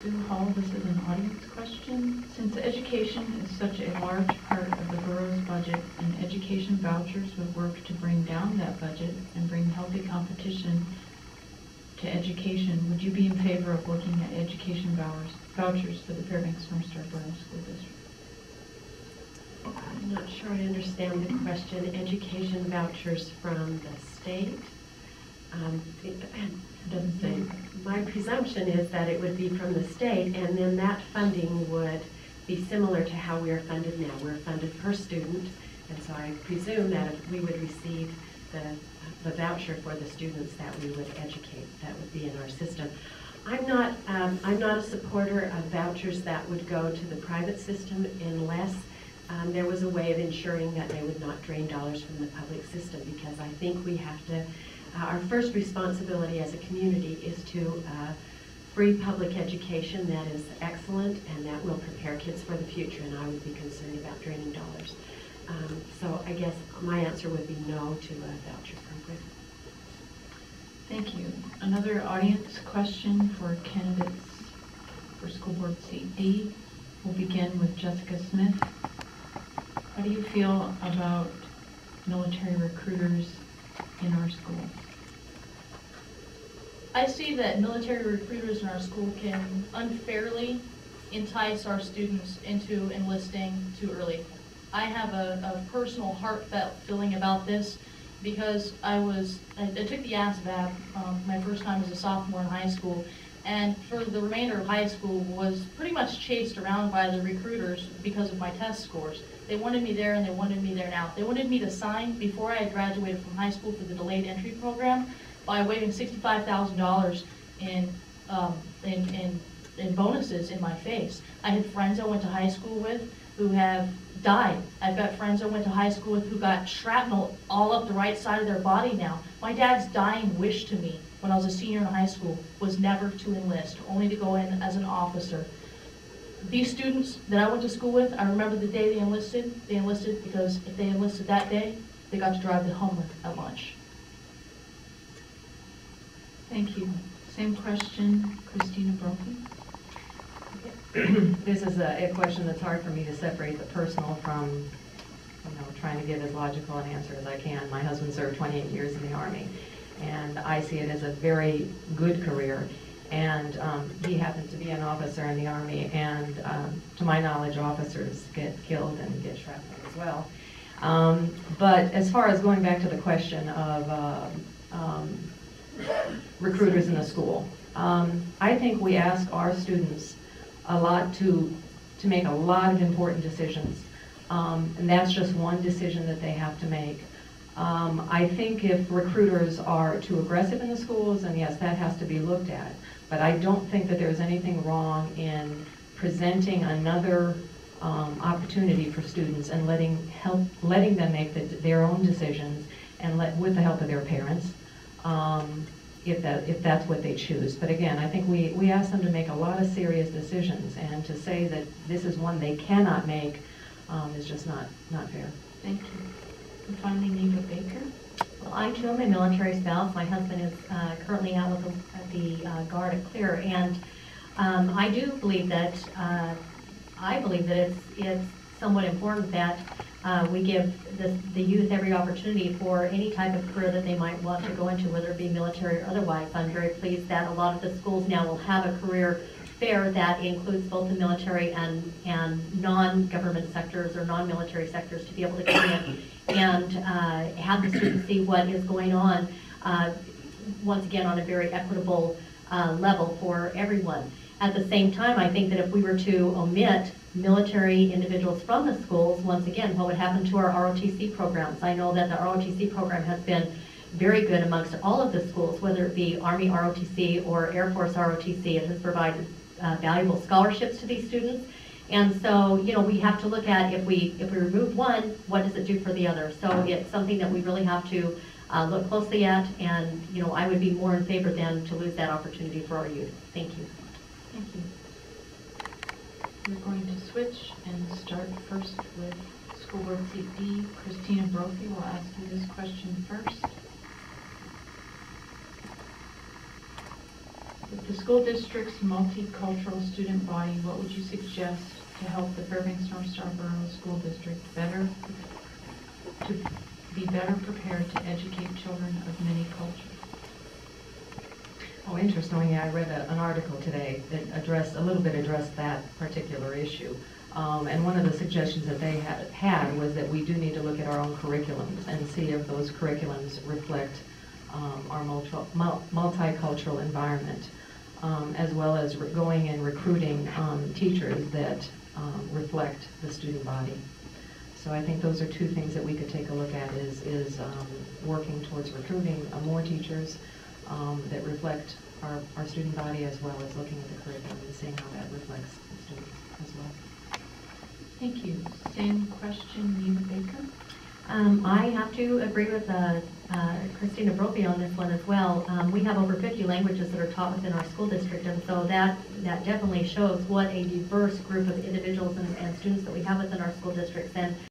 Sue Hall, this is an audience question. Since education is such a large part of the borough's budget and education vouchers would work to bring down that budget and bring healthy competition to education, would you be in favor of looking at education vouchers for the Fairbanks North Star Borough School District? I'm not sure I understand the question. Education vouchers from the state? It doesn't say. My presumption is that it would be from the state, and then that funding would be similar to how we are funded now. We're funded per student, and so I presume that if we would receive the voucher for the students that we would educate, that would be in our system. I'm not a supporter of vouchers that would go to the private system unless there was a way of ensuring that they would not drain dollars from the public system, because I think we have to, our first responsibility as a community is to free public education that is excellent and that will prepare kids for the future, and I would be concerned about draining dollars. So I guess my answer would be no to a voucher program. Thank you. Another audience question for candidates for school board seat D. We'll begin with Jessica Smith. How do you feel about military recruiters in our schools? I see that military recruiters in our school can unfairly entice our students into enlisting too early. I have a personal heartfelt feeling about this because I took the ASVAB my first time as a sophomore in high school, and for the remainder of high school was pretty much chased around by the recruiters because of my test scores. They wanted me there and they wanted me there now. They wanted me to sign before I had graduated from high school for the delayed entry program by waiving $65,000 in bonuses in my face. I had friends I went to high school with who have died. I've got friends I went to high school with who got shrapnel all up the right side of their body now. My dad's dying wish to me when I was a senior in high school was never to enlist, only to go in as an officer. These students that I went to school with, I remember the day they enlisted because if they enlisted that day, they got to drive the Hummer at lunch. Thank you. Same question, Kristina Brophy. This is a question that's hard for me to separate the personal from, trying to give as logical an answer as I can. My husband served 28 years in the Army, and I see it as a very good career. And he happened to be an officer in the Army, and to my knowledge, officers get killed and get shrapnel as well. But as far as going back to the question of recruiters in the school, I think we ask our students a lot to make a lot of important decisions, and that's just one decision that they have to make. I think if recruiters are too aggressive in the schools, and yes, that has to be looked at, but I don't think that there's anything wrong in presenting another opportunity for students and letting them make their own decisions, and with the help of their parents, if that's what they choose. But again, I think we ask them to make a lot of serious decisions, and to say that this is one they cannot make is just not fair. Thank you. And finally, Neva Baker. Well, I too am a military spouse. My husband is currently out with the Guard at Clear, and I do believe that it's somewhat important that we give the youth every opportunity for any type of career that they might want to go into, whether it be military or otherwise. I'm very pleased that a lot of the schools now will have a career fair that includes both the military and non-government sectors or non-military sectors to be able to come in and have the students see what is going on, once again, on a very equitable level for everyone. At the same time, I think that if we were to omit military individuals from the schools, once again, what would happen to our ROTC programs? I know that the ROTC program has been very good amongst all of the schools, whether it be Army ROTC or Air Force ROTC. It has provided valuable scholarships to these students. And so, we have to look at, if we remove one, what does it do for the other? So it's something that we really have to look closely at, and, I would be more in favor than to lose that opportunity for our youth. Thank you. Thank you. We're going to switch and start first with School Board Seat D. Kristina Brophy will ask you this question first. The With the school district's multicultural student body, what would you suggest to help the Fairbanks North Star Borough School District to be better prepared to educate children of many cultures? Oh, interestingly, I read an article today that addressed that particular issue. And one of the suggestions that they had was that we do need to look at our own curriculums and see if those curriculums reflect our multicultural environment, as well as going and recruiting teachers that reflect the student body. So I think those are two things that we could take a look at is working towards recruiting more teachers that reflect our student body, as well as looking at the curriculum and seeing how that reflects the students as well. Thank you. Same question, Neva Baker. I have to agree with Kristina Brophy on this one as well. We have over 50 languages that are taught within our school district, and so that definitely shows what a diverse group of individuals and students that we have within our school districts. And